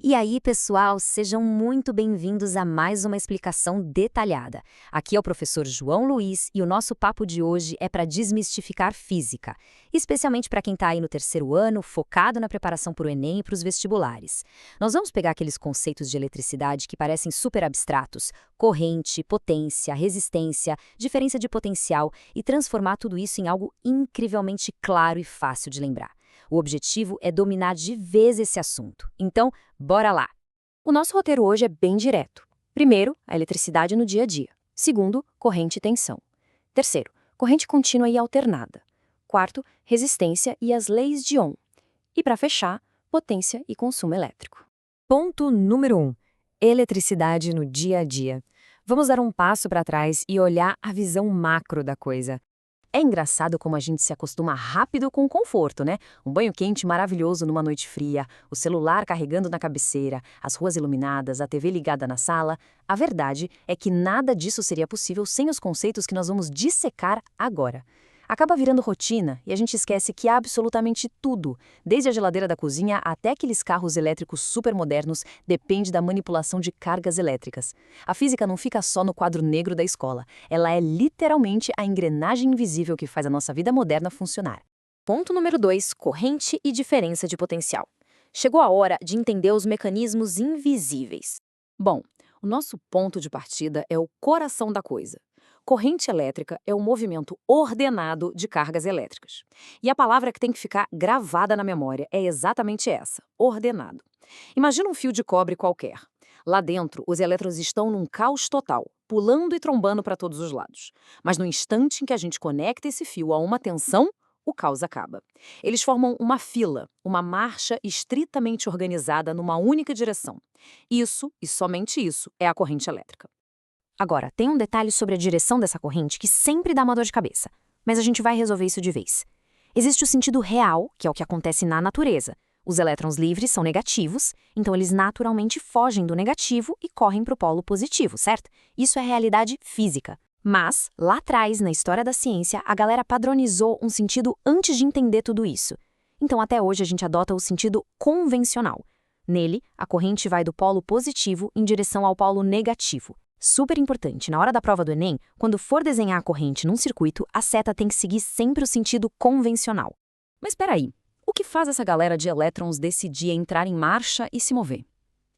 E aí, pessoal, sejam muito bem-vindos a mais uma explicação detalhada. Aqui é o professor João Luiz e o nosso papo de hoje é para desmistificar física, especialmente para quem está aí no terceiro ano, focado na preparação para o Enem e para os vestibulares. Nós vamos pegar aqueles conceitos de eletricidade que parecem super abstratos, corrente, potência, resistência, diferença de potencial e transformar tudo isso em algo incrivelmente claro e fácil de lembrar. O objetivo é dominar de vez esse assunto. Então, bora lá! O nosso roteiro hoje é bem direto. Primeiro, a eletricidade no dia a dia. Segundo, corrente e tensão. Terceiro, corrente contínua e alternada. Quarto, resistência e as leis de Ohm. E para fechar, potência e consumo elétrico. Ponto número 1. Eletricidade no dia a dia. Vamos dar um passo para trás e olhar a visão macro da coisa. É engraçado como a gente se acostuma rápido com o conforto, né? Um banho quente maravilhoso numa noite fria, o celular carregando na cabeceira, as ruas iluminadas, a TV ligada na sala. A verdade é que nada disso seria possível sem os conceitos que nós vamos dissecar agora. Acaba virando rotina e a gente esquece que absolutamente tudo, desde a geladeira da cozinha até aqueles carros elétricos supermodernos, depende da manipulação de cargas elétricas. A física não fica só no quadro negro da escola, ela é literalmente a engrenagem invisível que faz a nossa vida moderna funcionar. Ponto número 2, corrente e diferença de potencial. Chegou a hora de entender os mecanismos invisíveis. Bom, o nosso ponto de partida é o coração da coisa. Corrente elétrica é o movimento ordenado de cargas elétricas. E a palavra que tem que ficar gravada na memória é exatamente essa, ordenado. Imagina um fio de cobre qualquer. Lá dentro, os elétrons estão num caos total, pulando e trombando para todos os lados. Mas no instante em que a gente conecta esse fio a uma tensão, o caos acaba. Eles formam uma fila, uma marcha estritamente organizada numa única direção. Isso, e somente isso, é a corrente elétrica. Agora, tem um detalhe sobre a direção dessa corrente que sempre dá uma dor de cabeça, mas a gente vai resolver isso de vez. Existe o sentido real, que é o que acontece na natureza. Os elétrons livres são negativos, então eles naturalmente fogem do negativo e correm para o polo positivo, certo? Isso é realidade física. Mas, lá atrás, na história da ciência, a galera padronizou um sentido antes de entender tudo isso. Então, até hoje, a gente adota o sentido convencional. Nele, a corrente vai do polo positivo em direção ao polo negativo. Super importante, na hora da prova do Enem, quando for desenhar a corrente num circuito, a seta tem que seguir sempre o sentido convencional. Mas espera aí, o que faz essa galera de elétrons decidir entrar em marcha e se mover?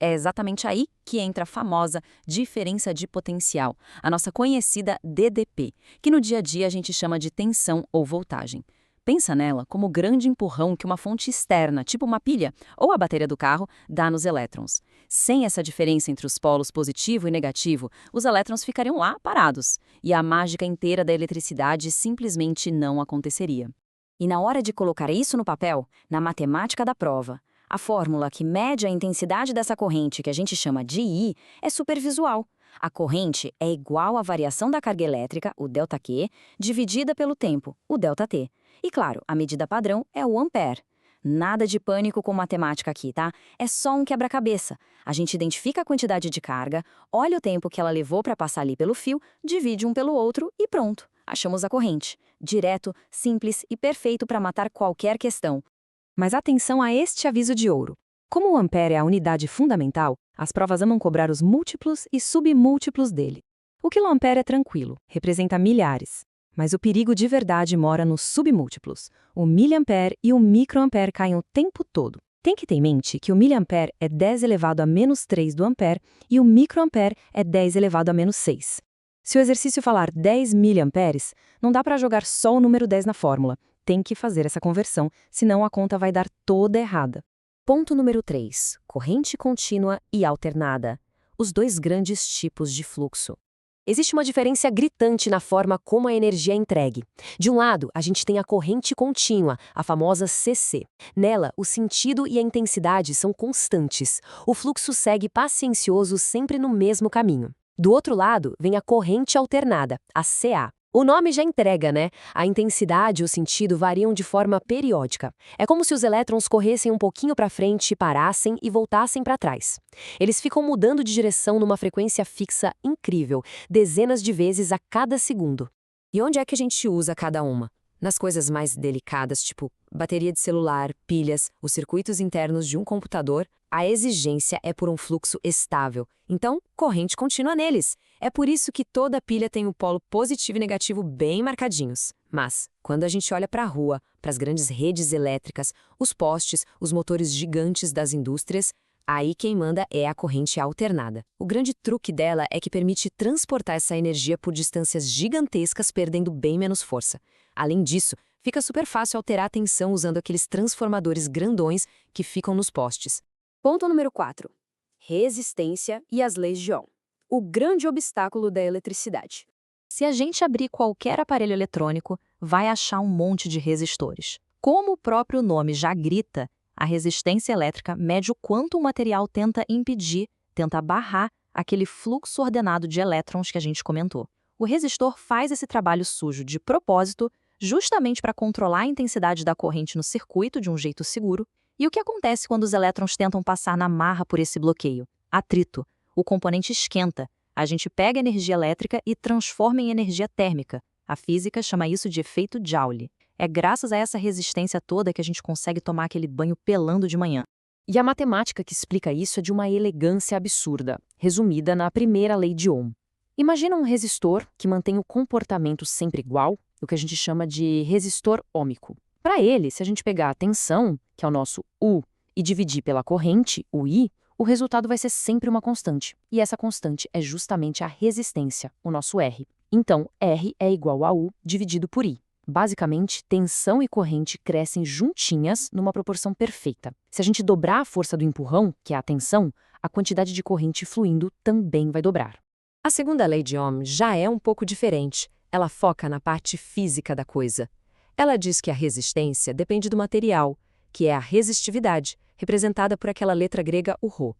É exatamente aí que entra a famosa diferença de potencial, a nossa conhecida DDP, que no dia a dia a gente chama de tensão ou voltagem. Pensa nela como o grande empurrão que uma fonte externa, tipo uma pilha ou a bateria do carro, dá nos elétrons. Sem essa diferença entre os polos positivo e negativo, os elétrons ficariam lá parados, e a mágica inteira da eletricidade simplesmente não aconteceria. E na hora de colocar isso no papel, na matemática da prova, a fórmula que mede a intensidade dessa corrente, que a gente chama de I, é supervisual. A corrente é igual à variação da carga elétrica, o ΔQ, dividida pelo tempo, o ΔT. E claro, a medida padrão é o ampere. Nada de pânico com matemática aqui, tá? É só um quebra-cabeça. A gente identifica a quantidade de carga, olha o tempo que ela levou para passar ali pelo fio, divide um pelo outro e pronto. Achamos a corrente. Direto, simples e perfeito para matar qualquer questão. Mas atenção a este aviso de ouro. Como o ampere é a unidade fundamental, as provas amam cobrar os múltiplos e submúltiplos dele. O quiloampere é tranquilo, representa milhares. Mas o perigo de verdade mora nos submúltiplos. O miliampere e o microampere caem o tempo todo. Tem que ter em mente que o miliampere é 10 elevado a menos 3 do ampere e o microampere é 10 elevado a menos 6. Se o exercício falar 10 miliamperes, não dá para jogar só o número 10 na fórmula. Tem que fazer essa conversão, senão a conta vai dar toda errada. Ponto número 3. Corrente contínua e alternada. Os dois grandes tipos de fluxo. Existe uma diferença gritante na forma como a energia é entregue. De um lado, a gente tem a corrente contínua, a famosa CC. Nela, o sentido e a intensidade são constantes. O fluxo segue paciencioso sempre no mesmo caminho. Do outro lado, vem a corrente alternada, a CA. O nome já entrega, né? A intensidade e o sentido variam de forma periódica. É como se os elétrons corressem um pouquinho para frente, parassem e voltassem para trás. Eles ficam mudando de direção numa frequência fixa incrível, dezenas de vezes a cada segundo. E onde é que a gente usa cada uma? Nas coisas mais delicadas, tipo bateria de celular, pilhas, os circuitos internos de um computador, a exigência é por um fluxo estável. Então, corrente contínua neles. É por isso que toda pilha tem o polo positivo e negativo bem marcadinhos. Mas, quando a gente olha para a rua, para as grandes redes elétricas, os postes, os motores gigantes das indústrias, aí quem manda é a corrente alternada. O grande truque dela é que permite transportar essa energia por distâncias gigantescas, perdendo bem menos força. Além disso, fica super fácil alterar a tensão usando aqueles transformadores grandões que ficam nos postes. Ponto número 4. Resistência e as leis de Ohm. O grande obstáculo da eletricidade. Se a gente abrir qualquer aparelho eletrônico, vai achar um monte de resistores. Como o próprio nome já grita, a resistência elétrica mede o quanto o material tenta impedir, tenta barrar aquele fluxo ordenado de elétrons que a gente comentou. O resistor faz esse trabalho sujo de propósito, justamente para controlar a intensidade da corrente no circuito de um jeito seguro. E o que acontece quando os elétrons tentam passar na marra por esse bloqueio? Atrito. O componente esquenta. A gente pega a energia elétrica e transforma em energia térmica. A física chama isso de efeito Joule. É graças a essa resistência toda que a gente consegue tomar aquele banho pelando de manhã. E a matemática que explica isso é de uma elegância absurda, resumida na primeira lei de Ohm. Imagina um resistor que mantém o comportamento sempre igual, o que a gente chama de resistor ôhmico. Para ele, se a gente pegar a tensão, que é o nosso U, e dividir pela corrente, o I, o resultado vai ser sempre uma constante. E essa constante é justamente a resistência, o nosso R. Então, R é igual a U dividido por I. Basicamente, tensão e corrente crescem juntinhas numa proporção perfeita. Se a gente dobrar a força do empurrão, que é a tensão, a quantidade de corrente fluindo também vai dobrar. A segunda lei de Ohm já é um pouco diferente. Ela foca na parte física da coisa. Ela diz que a resistência depende do material, que é a resistividade, representada por aquela letra grega, o Rho.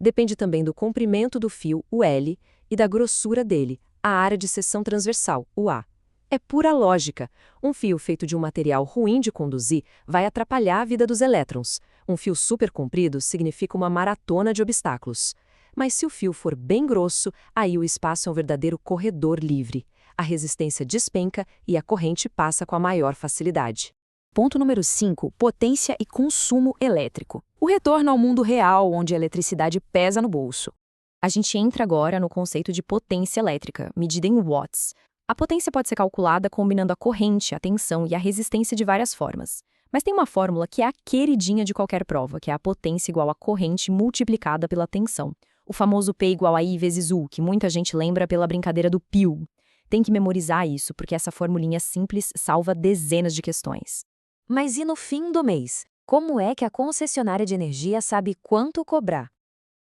Depende também do comprimento do fio, o L, e da grossura dele, a área de seção transversal, o A. É pura lógica. Um fio feito de um material ruim de conduzir vai atrapalhar a vida dos elétrons. Um fio super comprido significa uma maratona de obstáculos. Mas se o fio for bem grosso, aí o espaço é um verdadeiro corredor livre. A resistência despenca e a corrente passa com a maior facilidade. Ponto número 5. Potência e consumo elétrico. O retorno ao mundo real, onde a eletricidade pesa no bolso. A gente entra agora no conceito de potência elétrica, medida em watts. A potência pode ser calculada combinando a corrente, a tensão e a resistência de várias formas. Mas tem uma fórmula que é a queridinha de qualquer prova, que é a potência igual a corrente multiplicada pela tensão. O famoso P igual a I vezes U, que muita gente lembra pela brincadeira do piu. Tem que memorizar isso, porque essa formulinha simples salva dezenas de questões. Mas e no fim do mês? Como é que a concessionária de energia sabe quanto cobrar?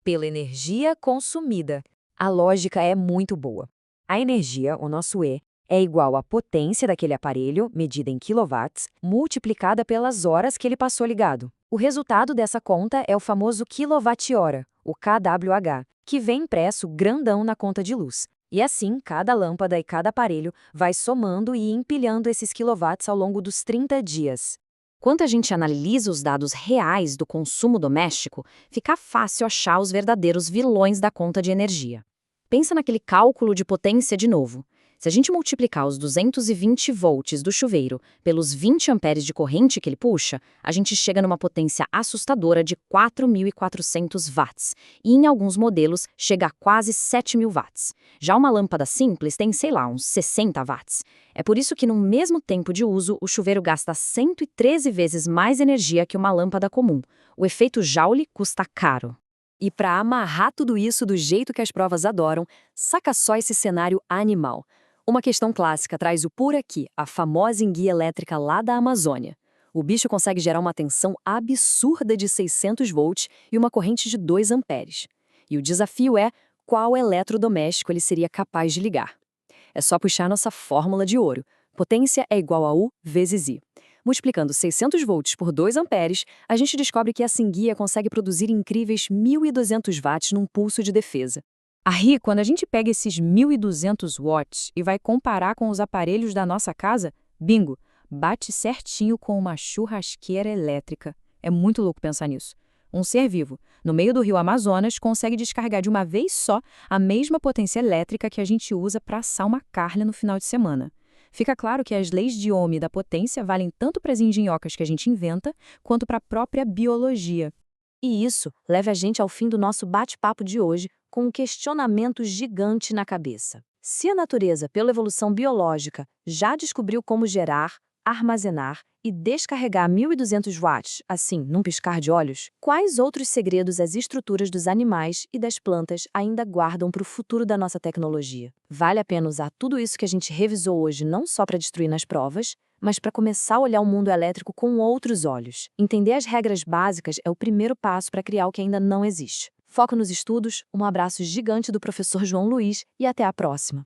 Pela energia consumida. A lógica é muito boa. A energia, o nosso E, é igual à potência daquele aparelho, medida em quilowatts, multiplicada pelas horas que ele passou ligado. O resultado dessa conta é o famoso quilowatt-hora, o kWh, que vem impresso grandão na conta de luz. E assim, cada lâmpada e cada aparelho vai somando e empilhando esses quilowatts ao longo dos 30 dias. Quando a gente analisa os dados reais do consumo doméstico, fica fácil achar os verdadeiros vilões da conta de energia. Pensa naquele cálculo de potência de novo. Se a gente multiplicar os 220 volts do chuveiro pelos 20 amperes de corrente que ele puxa, a gente chega numa potência assustadora de 4.400 watts, e em alguns modelos chega a quase 7.000 watts. Já uma lâmpada simples tem, sei lá, uns 60 watts. É por isso que no mesmo tempo de uso, o chuveiro gasta 113 vezes mais energia que uma lâmpada comum. O efeito Joule custa caro. E para amarrar tudo isso do jeito que as provas adoram, saca só esse cenário animal. Uma questão clássica traz o por aqui, a famosa enguia elétrica lá da Amazônia. O bicho consegue gerar uma tensão absurda de 600 volts e uma corrente de 2 amperes. E o desafio é qual eletrodoméstico ele seria capaz de ligar. É só puxar nossa fórmula de ouro. Potência é igual a U vezes I. Multiplicando 600 volts por 2 amperes, a gente descobre que essa enguia consegue produzir incríveis 1.200 watts num pulso de defesa. Aí, quando a gente pega esses 1.200 watts e vai comparar com os aparelhos da nossa casa, bingo, bate certinho com uma churrasqueira elétrica. É muito louco pensar nisso. Um ser vivo, no meio do rio Amazonas, consegue descarregar de uma vez só a mesma potência elétrica que a gente usa para assar uma carne no final de semana. Fica claro que as leis de Ohm e da potência valem tanto para as engenhocas que a gente inventa, quanto para a própria biologia. E isso leva a gente ao fim do nosso bate-papo de hoje com um questionamento gigante na cabeça. Se a natureza, pela evolução biológica, já descobriu como gerar, armazenar e descarregar 1.200 watts, assim, num piscar de olhos, quais outros segredos as estruturas dos animais e das plantas ainda guardam para o futuro da nossa tecnologia? Vale a pena usar tudo isso que a gente revisou hoje não só para destruir nas provas, mas para começar a olhar o mundo elétrico com outros olhos. Entender as regras básicas é o primeiro passo para criar o que ainda não existe. Foco nos estudos, um abraço gigante do professor João Luiz e até a próxima!